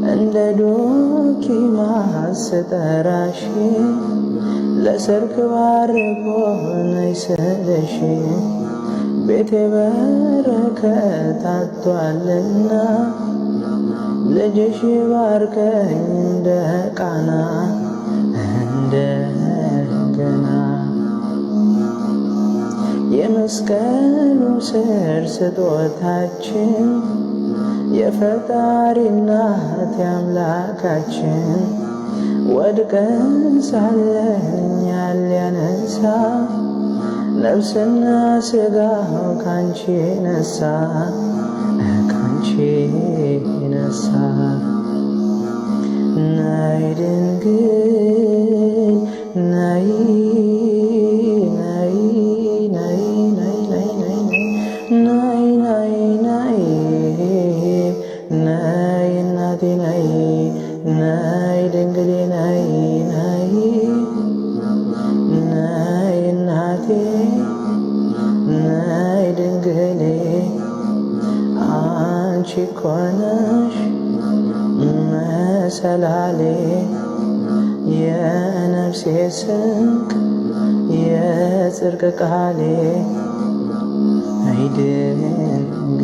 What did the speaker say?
እንደ ዶኪማ ስጠራሽ ለሰርክ ባርኮን አይሰለሽ ቤቴ በረከት አጥቷልና ልጅሽ ባርከኝ እንደ ቃና እንደገና የመስቀሉ ስር ስጦታችን የፈጣሪ እናት ያምላካችን ወድቀን ሳለን እኛን ሊያነሳ ነፍስና ሥጋው ካንቺ ነሳ ካንቺ ነሳ። ናይ ድንግል ናይ ናይ ናይ ናይ ናይ ናይ ናይ ናይ ናይ እናቴ ናይ ናይ ድንግሌ ናይ ናይ ናይ እናቴ ናይ ድንግሌ አንቺ እኮ ነሽ መሰላሌ የነፍሴ ስንቅ የጽድቅ ቃሌ አይ ድንግሌ